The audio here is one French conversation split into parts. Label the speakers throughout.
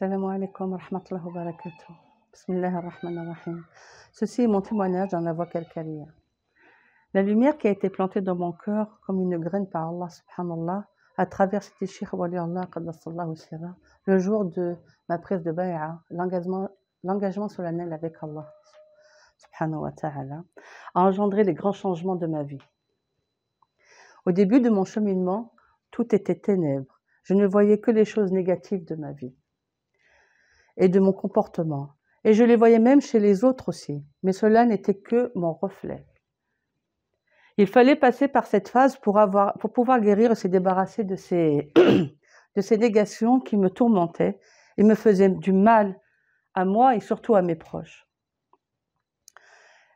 Speaker 1: Salam alaikum wa rahmatullahi wa barakatuh. Bismillah ar-Rahman ar-Rahim. Ceci est mon témoignage dans la voie calcaire. La lumière qui a été plantée dans mon cœur comme une graine par Allah subhanallah à travers Sidi Cheikh Wali Allah qaddasallahu sirra, le jour de ma prise de bay'a, l'engagement solennel avec Allah subhanahu wa ta'ala, a engendré les grands changements de ma vie. Au début de mon cheminement, tout était ténèbres. Je ne voyais que les choses négatives de ma vie et de mon comportement. Et je les voyais même chez les autres aussi, mais cela n'était que mon reflet. Il fallait passer par cette phase pour pouvoir guérir et se débarrasser de ces négations qui me tourmentaient et me faisaient du mal à moi et surtout à mes proches.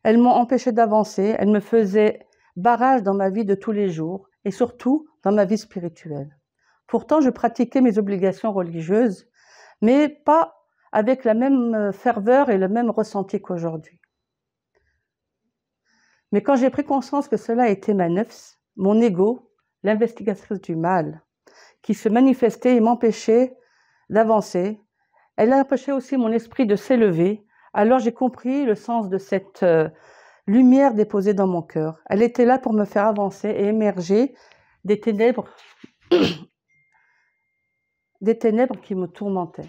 Speaker 1: Elles m'ont empêché d'avancer, elles me faisaient barrage dans ma vie de tous les jours et surtout dans ma vie spirituelle. Pourtant, je pratiquais mes obligations religieuses, mais pas avec la même ferveur et le même ressenti qu'aujourd'hui. Mais quand j'ai pris conscience que cela était ma nafs, mon ego, l'investigatrice du mal, qui se manifestait et m'empêchait d'avancer, elle a empêché aussi mon esprit de s'élever, alors j'ai compris le sens de cette lumière déposée dans mon cœur. Elle était là pour me faire avancer et émerger des ténèbres qui me tourmentaient.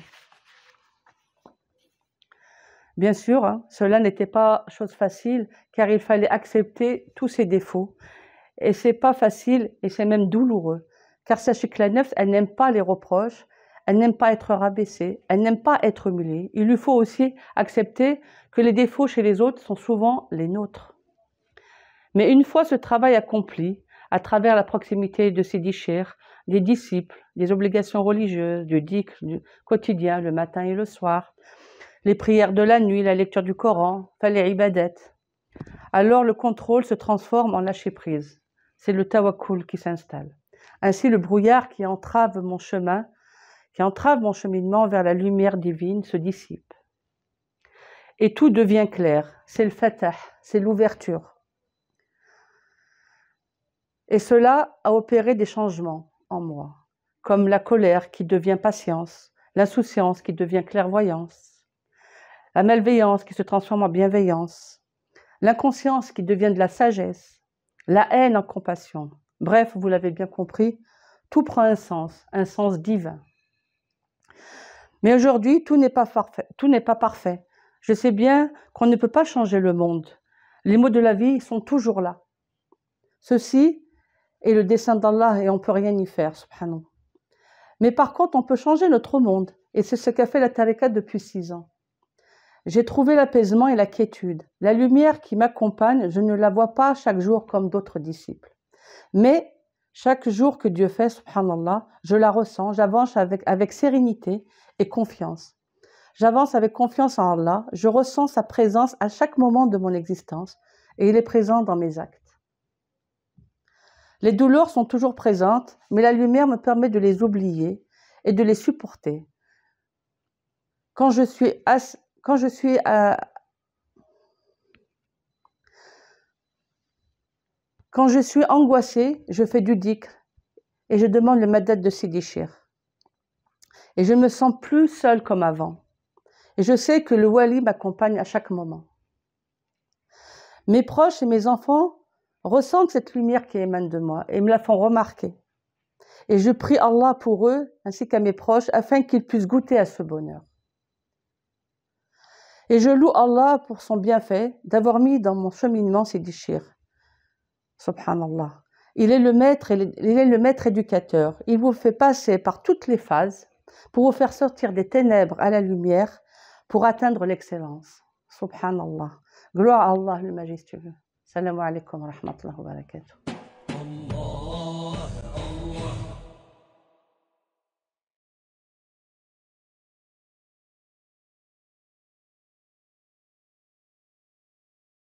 Speaker 1: Bien sûr, cela n'était pas chose facile, car il fallait accepter tous ces défauts. Et c'est pas facile, et c'est même douloureux. Car sachez que la nafs, elle n'aime pas les reproches, elle n'aime pas être rabaissée, elle n'aime pas être humiliée. Il lui faut aussi accepter que les défauts chez les autres sont souvent les nôtres. Mais une fois ce travail accompli, à travers la proximité de Sidi Cheikh, des disciples, des obligations religieuses, du dhikr, du quotidien, le matin et le soir, les prières de la nuit, la lecture du Coran, les ibadat, alors le contrôle se transforme en lâcher-prise. C'est le tawakkul qui s'installe. Ainsi, le brouillard qui entrave mon cheminement vers la lumière divine se dissipe. Et tout devient clair. C'est le fatah, c'est l'ouverture. Et cela a opéré des changements en moi, comme la colère qui devient patience, l'insouciance qui devient clairvoyance, la malveillance qui se transforme en bienveillance, l'inconscience qui devient de la sagesse, la haine en compassion. Bref, vous l'avez bien compris, tout prend un sens divin. Mais aujourd'hui, tout n'est pas parfait. Je sais bien qu'on ne peut pas changer le monde. Les mots de la vie sont toujours là. Ceci est le dessein d'Allah et on ne peut rien y faire, subhanahu. Mais par contre, on peut changer notre monde. Et c'est ce qu'a fait la tariqa depuis 6 ans. J'ai trouvé l'apaisement et la quiétude. La lumière qui m'accompagne, je ne la vois pas chaque jour comme d'autres disciples. Mais chaque jour que Dieu fait, subhanallah, je la ressens, j'avance avec sérénité et confiance. J'avance avec confiance en Allah, je ressens sa présence à chaque moment de mon existence et il est présent dans mes actes. Les douleurs sont toujours présentes, mais la lumière me permet de les oublier et de les supporter. Quand je suis angoissée, je fais du dhikr et je demande le madad de Sidi Cheikh. Et je ne me sens plus seule comme avant. Et je sais que le wali m'accompagne à chaque moment. Mes proches et mes enfants ressentent cette lumière qui émane de moi et me la font remarquer. Et je prie Allah pour eux ainsi qu'à mes proches afin qu'ils puissent goûter à ce bonheur. Et je loue Allah pour son bienfait d'avoir mis dans mon cheminement Sidi Cheikh. Subhanallah. Il est le maître éducateur. Il vous fait passer par toutes les phases pour vous faire sortir des ténèbres à la lumière pour atteindre l'excellence. Subhanallah. Gloire à Allah le majestueux. Salam alaikum wa rahmatullahi wa barakatuh.